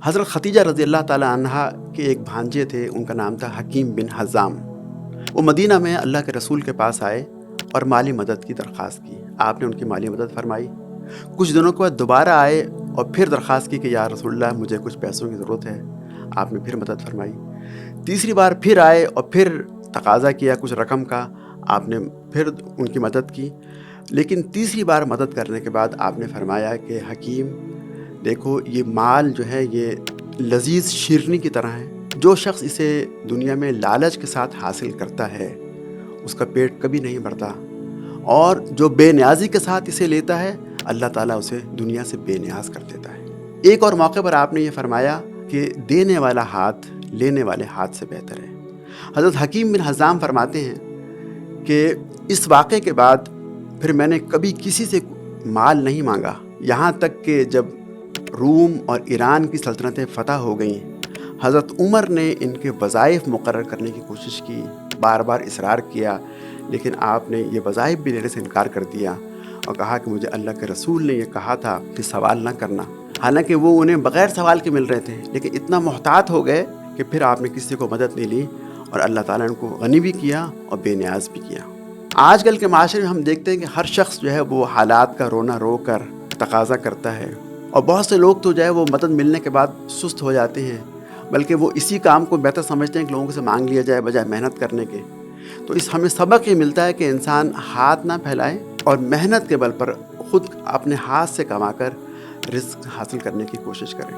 حضرت ختیجہ رضی اللہ تعالی عنہا کے ایک بھانجے تھے، ان کا نام تھا حکیم بن حزام۔ وہ مدینہ میں اللہ کے رسول کے پاس آئے اور مالی مدد کی درخواست کی۔ آپ نے ان کی مالی مدد فرمائی۔ کچھ دنوں کے بعد دوبارہ آئے اور پھر درخواست کی کہ یا رسول اللہ مجھے کچھ پیسوں کی ضرورت ہے۔ آپ نے پھر مدد فرمائی۔ تیسری بار پھر آئے اور پھر تقاضا کیا کچھ رقم کا۔ آپ نے پھر ان کی مدد کی، لیکن تیسری بار مدد کرنے کے بعد آپ نے فرمایا کہ حکیم دیکھو، یہ مال جو ہے یہ لذیذ شیرنی کی طرح ہے۔ جو شخص اسے دنیا میں لالچ کے ساتھ حاصل کرتا ہے اس کا پیٹ کبھی نہیں بھرتا، اور جو بے نیازی کے ساتھ اسے لیتا ہے اللہ تعالیٰ اسے دنیا سے بے نیاز کر دیتا ہے۔ ایک اور موقع پر آپ نے یہ فرمایا کہ دینے والا ہاتھ لینے والے ہاتھ سے بہتر ہے۔ حضرت حکیم بن حزام فرماتے ہیں کہ اس واقعے کے بعد پھر میں نے کبھی کسی سے مال نہیں مانگا، یہاں تک کہ جب روم اور ایران کی سلطنتیں فتح ہو گئیں، حضرت عمر نے ان کے وظائف مقرر کرنے کی کوشش کی، بار بار اصرار کیا، لیکن آپ نے یہ وظائف بھی لینے سے انکار کر دیا اور کہا کہ مجھے اللہ کے رسول نے یہ کہا تھا کہ سوال نہ کرنا۔ حالانکہ وہ انہیں بغیر سوال کے مل رہے تھے، لیکن اتنا محتاط ہو گئے کہ پھر آپ نے کسی کو مدد نہیں لی، اور اللہ تعالیٰ نے ان کو غنی بھی کیا اور بے نیاز بھی کیا۔ آج کل کے معاشرے میں ہم دیکھتے ہیں کہ ہر شخص جو ہے وہ حالات کا رونا رو کر تقاضا کرتا ہے، اور بہت سے لوگ تو جو ہے وہ مدد ملنے کے بعد سست ہو جاتے ہیں، بلکہ وہ اسی کام کو بہتر سمجھتے ہیں کہ لوگوں سے مانگ لیا جائے بجائے محنت کرنے کے۔ تو اس ہمیں سبق یہ ملتا ہے کہ انسان ہاتھ نہ پھیلائے اور محنت کے بل پر خود اپنے ہاتھ سے کما کر رزق حاصل کرنے کی کوشش کرے۔